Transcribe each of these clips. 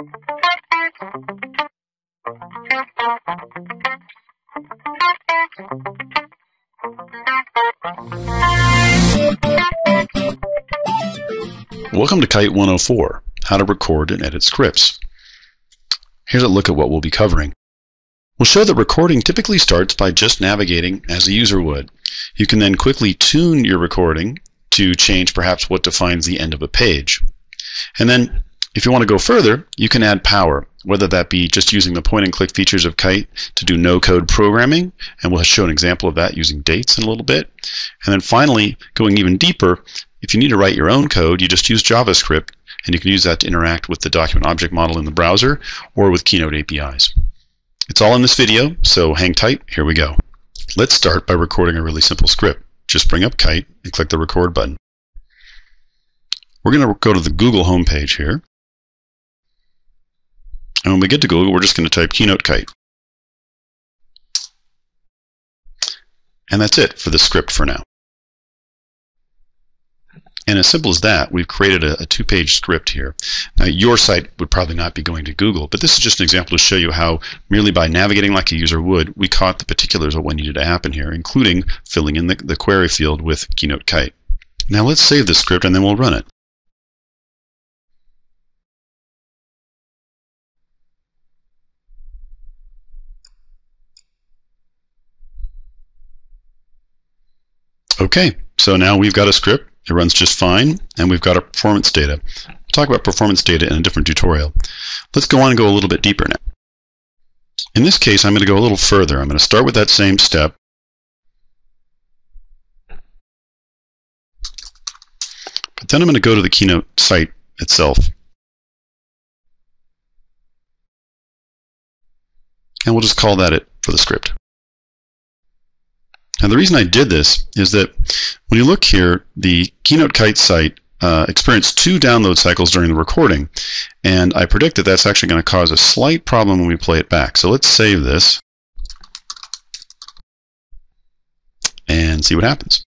Welcome to Kite 104, How to Record and Edit Scripts. Here's a look at what we'll be covering. We'll show that recording typically starts by just navigating as a user would. You can then quickly tune your recording to change perhaps what defines the end of a page. And then, if you want to go further, you can add power, whether that be just using the point-and-click features of Kite to do no-code programming, and we'll show an example of that using dates in a little bit. And then finally, going even deeper, if you need to write your own code, you just use JavaScript, and you can use that to interact with the document object model in the browser or with Keynote APIs. It's all in this video, so hang tight, here we go. Let's start by recording a really simple script. Just bring up Kite and click the record button. We're going to go to the Google homepage here. And when we get to Google, we're just going to type Keynote Kite. And that's it for the script for now. And as simple as that, we've created a two-page script here. Now, your site would probably not be going to Google, but this is just an example to show you how, merely by navigating like a user would, we caught the particulars of what needed to happen here, including filling in the query field with Keynote Kite. Now let's save this script and then we'll run it. Okay, so now we've got a script. It runs just fine, and we've got our performance data. We'll talk about performance data in a different tutorial. Let's go on and go a little bit deeper now. In this case, I'm going to go a little further. I'm going to start with that same step. But then I'm going to go to the Keynote site itself. And we'll just call that it for the script. Now the reason I did this is that when you look here, the Keynote Kite site experienced 2 download cycles during the recording, and I predict that that's actually going to cause a slight problem when we play it back. So let's save this and see what happens.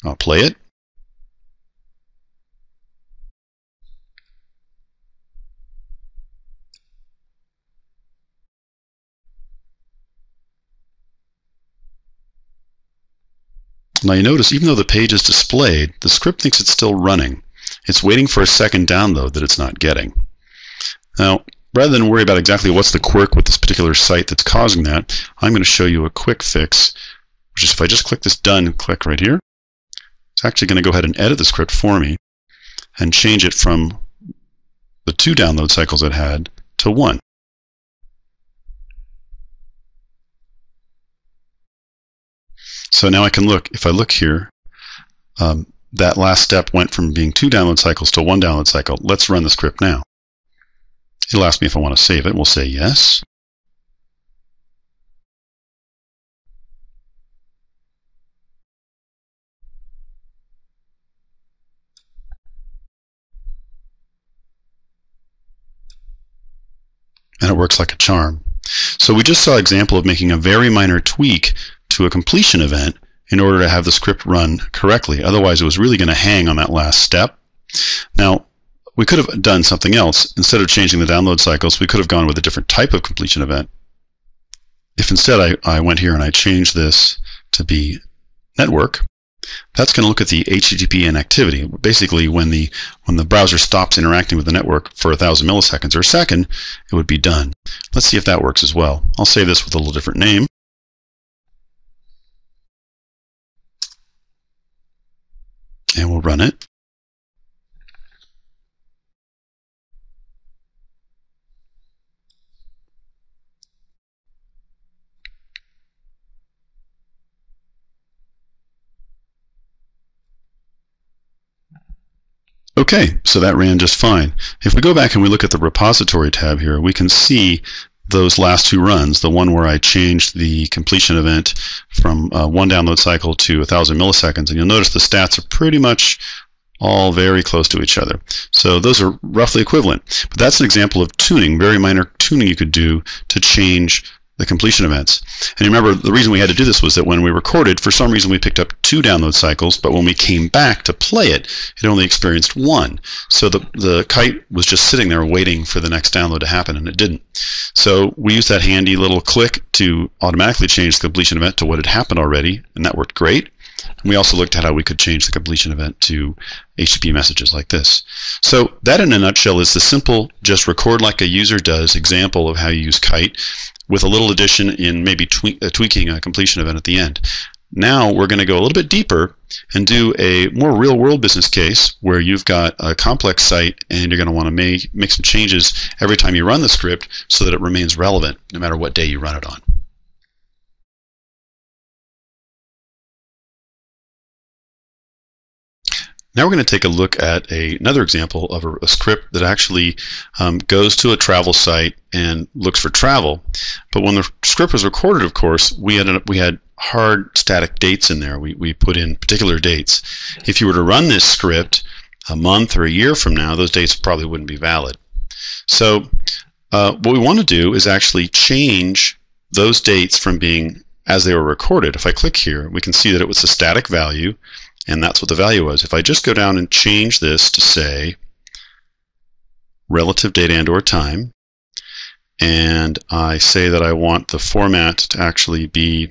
I'll play it. Now you notice, even though the page is displayed, the script thinks it's still running. It's waiting for a second download that it's not getting. Now, rather than worry about exactly what's the quirk with this particular site that's causing that, I'm going to show you a quick fix, which is if I just click this done and click right here, it's actually going to go ahead and edit the script for me and change it from the 2 download cycles it had to 1. So now I can look, if I look here, that last step went from being 2 download cycles to 1 download cycle. Let's run the script now. It'll ask me if I want to save it. We'll say yes. And it works like a charm. So we just saw an example of making a very minor tweak to a completion event in order to have the script run correctly. Otherwise, it was really going to hang on that last step. Now, we could have done something else. Instead of changing the download cycles, we could have gone with a different type of completion event. If instead I went here and I changed this to be network, that's going to look at the HTTP inactivity. Basically, when the browser stops interacting with the network for 1,000 milliseconds or a second, it would be done. Let's see if that works as well. I'll save this with a little different name. And we'll run it. Okay, so that ran just fine. If we go back and we look at the repository tab here, we can see those last 2 runs, the one where I changed the completion event from 1 download cycle to 1,000 milliseconds, and you'll notice the stats are pretty much all very close to each other. So those are roughly equivalent. But that's an example of tuning, very minor tuning you could do to change the completion events. And remember, the reason we had to do this was that when we recorded, for some reason we picked up 2 download cycles, but when we came back to play it, it only experienced 1. So the kite was just sitting there waiting for the next download to happen, and it didn't. So we used that handy little click to automatically change the completion event to what had happened already, and that worked great. And we also looked at how we could change the completion event to HTTP messages like this. So that in a nutshell is the simple, just record like a user does example of how you use Kite, with a little addition in maybe tweaking a completion event at the end. Now we're going to go a little bit deeper and do a more real-world business case where you've got a complex site and you're going to want to make some changes every time you run the script so that it remains relevant no matter what day you run it on. Now we're going to take a look at another example of a script that actually goes to a travel site and looks for travel. But when the script was recorded, of course, we had hard static dates in there. We put in particular dates. If you were to run this script a month or a year from now, those dates probably wouldn't be valid. So what we want to do is actually change those dates from being as they were recorded. If I click here, we can see that it was a static value, and that's what the value was. If I just go down and change this to say relative date and or time, and I say that I want the format to actually be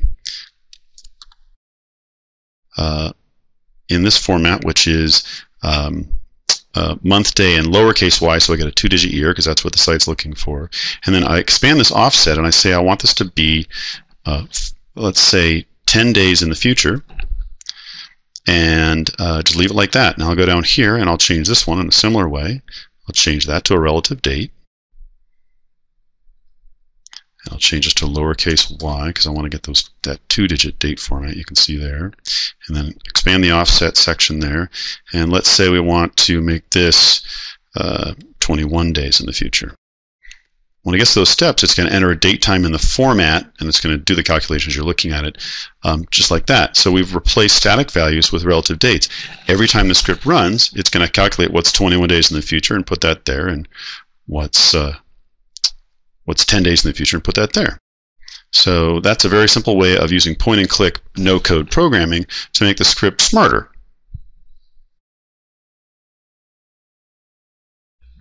in this format, which is month, day, and lowercase y, so I get a 2-digit year because that's what the site's looking for. And then I expand this offset and I say I want this to be, let's say, 10 days in the future. And just leave it like that. Now I'll go down here and I'll change this one in a similar way. I'll change that to a relative date. And I'll change this to lowercase y because I want to get that 2-digit date format you can see there. And then expand the offset section there. And let's say we want to make this 21 days in the future. When it gets to those steps, it's going to enter a date time in the format, and it's going to do the calculations. You're looking at it just like that. So we've replaced static values with relative dates. Every time the script runs, it's going to calculate what's 21 days in the future and put that there, and what's 10 days in the future and put that there. So that's a very simple way of using point-and-click no-code programming to make the script smarter.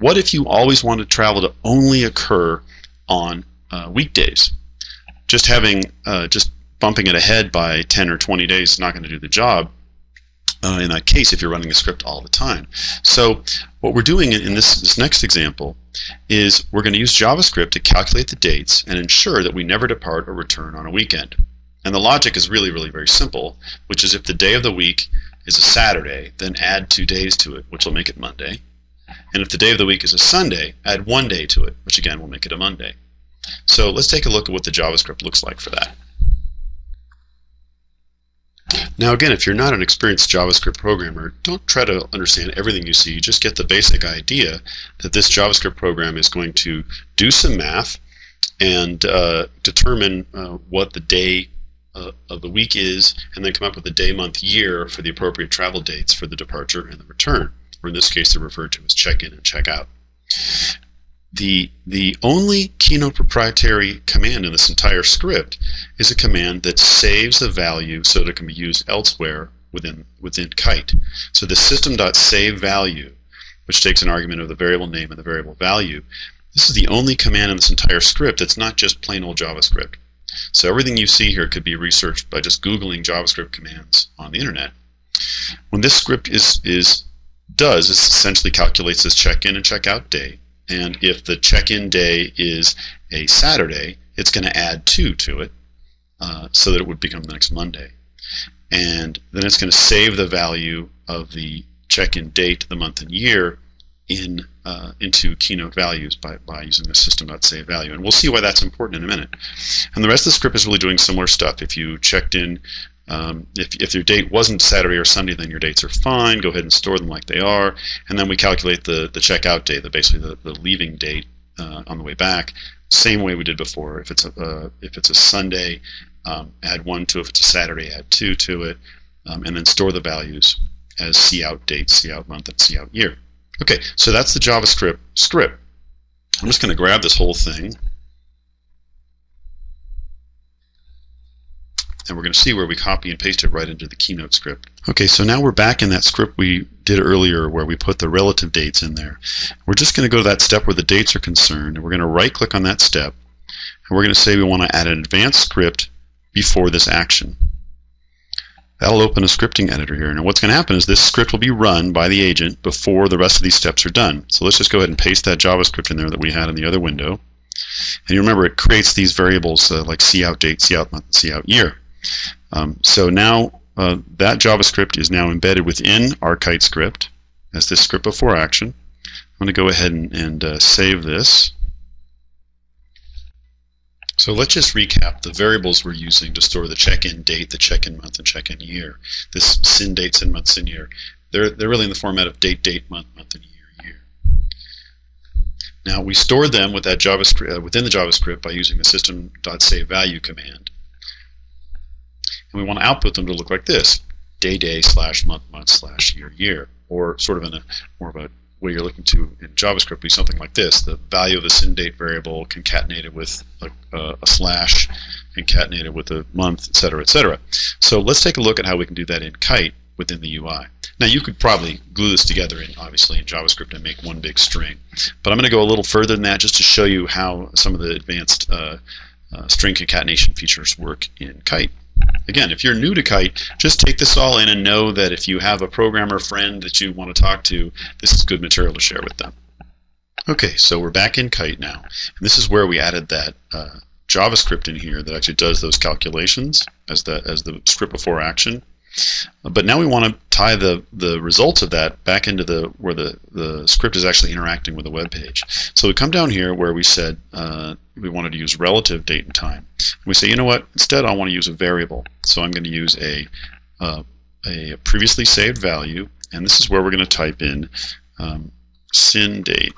What if you always wanted travel to only occur on weekdays? Just bumping it ahead by 10 or 20 days is not going to do the job in that case if you're running a script all the time. So what we're doing in this next example is we're going to use JavaScript to calculate the dates and ensure that we never depart or return on a weekend. And the logic is really, really very simple, which is if the day of the week is a Saturday, then add 2 days to it, which will make it Monday. And if the day of the week is a Sunday, add 1 day to it, which again will make it a Monday. So let's take a look at what the JavaScript looks like for that. Now again, if you're not an experienced JavaScript programmer, don't try to understand everything you see. Just get the basic idea that this JavaScript program is going to do some math and determine what the day of the week is, and then come up with a day, month, year for the appropriate travel dates for the departure and the return. Or in this case, they're referred to as check-in and check-out. The only Keynote proprietary command in this entire script is a command that saves the value so that it can be used elsewhere within Kite. So the system.saveValue, which takes an argument of the variable name and the variable value, this is the only command in this entire script that's not just plain old JavaScript. So everything you see here could be researched by just Googling JavaScript commands on the internet. When this script it essentially calculates this check-in and check-out day, and if the check-in day is a Saturday, it's going to add 2 to it so that it would become the next Monday. And then it's going to save the value of the check-in date, the month, and year into Keynote values by using the system.saveValue. And we'll see why that's important in a minute. And the rest of the script is really doing similar stuff. If you checked in if your date wasn't Saturday or Sunday, then your dates are fine. Go ahead and store them like they are, and then we calculate the checkout date, basically the leaving date on the way back. Same way we did before. If it's a Sunday, add 1 to it. If it's a Saturday, add 2 to it, and then store the values as cout date, cout month, and cout year. Okay, so that's the JavaScript script. I'm just going to grab this whole thing. and we're going to see where we copy and paste it right into the Keynote script. Okay, so now we're back in that script we did earlier where we put the relative dates in there. We're just going to go to that step where the dates are concerned, and we're going to right-click on that step, and we're going to say we want to add an advanced script before this action. That'll open a scripting editor here, and what's going to happen is this script will be run by the agent before the rest of these steps are done. So let's just go ahead and paste that JavaScript in there that we had in the other window. And you remember it creates these variables like cout date, cout month, and cout year. So now that JavaScript is now embedded within our Kite script as this script before action. I'm going to go ahead and save this. So let's just recap the variables we're using to store the check-in date, the check-in month, and check-in year. This sin date, sin month, sin year. They're really in the format of date, date, month, month, and year. Now we stored them with that JavaScript within the JavaScript by using the system.saveValue command. And we want to output them to look like this: day, day, / month, month, / year, year. Or sort of in a more of a way you're looking to in JavaScript would be something like this: the value of the sin date variable concatenated with a slash, concatenated with a month, etc., etc. So let's take a look at how we can do that in Kite within the UI. Now you could probably glue this together obviously in JavaScript and make one big string, but I'm going to go a little further than that just to show you how some of the advanced string concatenation features work in Kite. Again, if you're new to Kite, just take this all in and know that if you have a programmer friend that you want to talk to, this is good material to share with them. Okay, so we're back in Kite now, and this is where we added that JavaScript in here that actually does those calculations as the script before action. But now we want to tie the results of that back into where the script is actually interacting with the web page. So we come down here where we said we wanted to use relative date and time. And we say, you know what? Instead, I want to use a variable. So I'm going to use a previously saved value, and this is where we're going to type in sin date.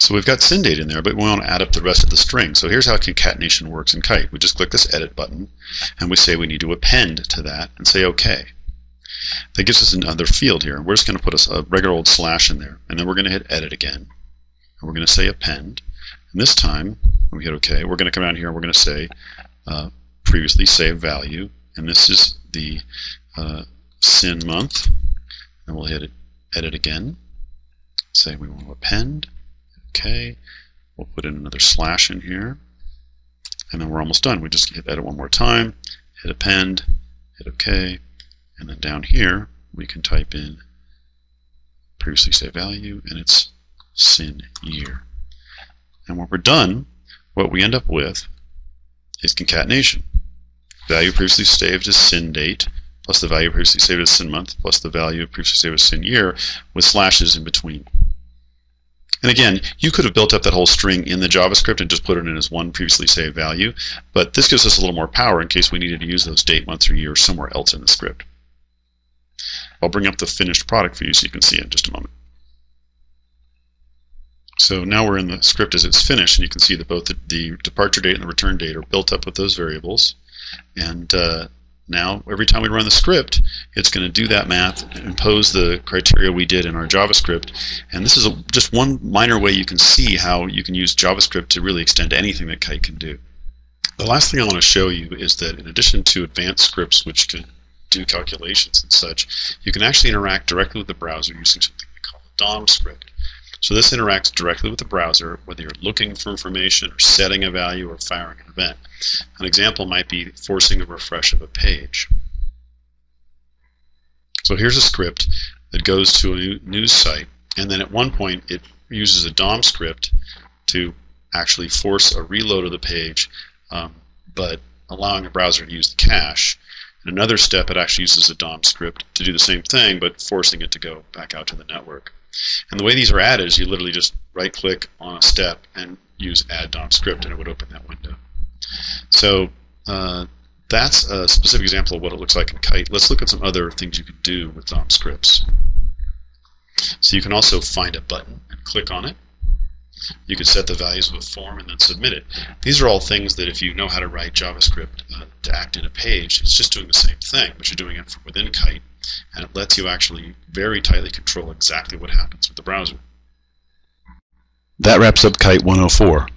So we've got sin date in there, but we want to add up the rest of the string. So here's how concatenation works in Kite. We just click this edit button, and we say we need to append to that, and say OK. That gives us another field here. We're just going to put a regular old slash in there, and then we're going to hit edit again, and we're going to say append. And this time, when we hit OK, we're going to come down here and we're going to say previously saved value, and this is the sin month. And we'll hit edit again, say we want to append. Okay, we'll put in another slash in here, and then we're almost done. We just hit edit one more time, hit append, hit OK, and then down here we can type in previously saved value, and it's sin year. And when we're done, what we end up with is concatenation. Value previously saved as sin date, plus the value previously saved as sin month, plus the value previously saved as sin year, with slashes in between. And again, you could have built up that whole string in the JavaScript and just put it in as one previously saved value, but this gives us a little more power in case we needed to use those date, months, or years somewhere else in the script. I'll bring up the finished product for you so you can see it in just a moment. So now we're in the script as it's finished, and you can see that both the departure date and the return date are built up with those variables. And now, every time we run the script, it's going to do that math, impose the criteria we did in our JavaScript. And this is just one minor way you can see how you can use JavaScript to really extend anything that Kite can do. The last thing I want to show you is that in addition to advanced scripts which can do calculations and such, you can actually interact directly with the browser using something we call a DOM script. So this interacts directly with the browser, whether you're looking for information or setting a value or firing an event. An example might be forcing a refresh of a page. So here's a script that goes to a news site, and then at one point it uses a DOM script to actually force a reload of the page, but allowing a browser to use the cache. In another step, it actually uses a DOM script to do the same thing, but forcing it to go back out to the network. And the way these are added is you literally just right-click on a step and use Add DOM Script, and it would open that window. So that's a specific example of what it looks like in Kite. Let's look at some other things you can do with DOM scripts. So you can also find a button and click on it. You can set the values of a form and then submit it. These are all things that if you know how to write JavaScript to act in a page, it's just doing the same thing, but you're doing it from within Kite, and it lets you actually very tightly control exactly what happens with the browser. That wraps up Kite 104.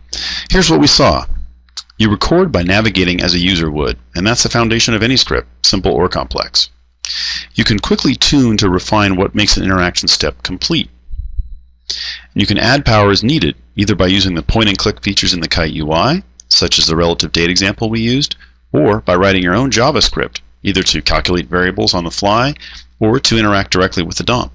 Here's what we saw. You record by navigating as a user would, and that's the foundation of any script, simple or complex. You can quickly tune to refine what makes an interaction step complete. You can add power as needed, either by using the point-and-click features in the Kite UI, such as the relative date example we used, or by writing your own Javascript, either to calculate variables on the fly or to interact directly with the DOM.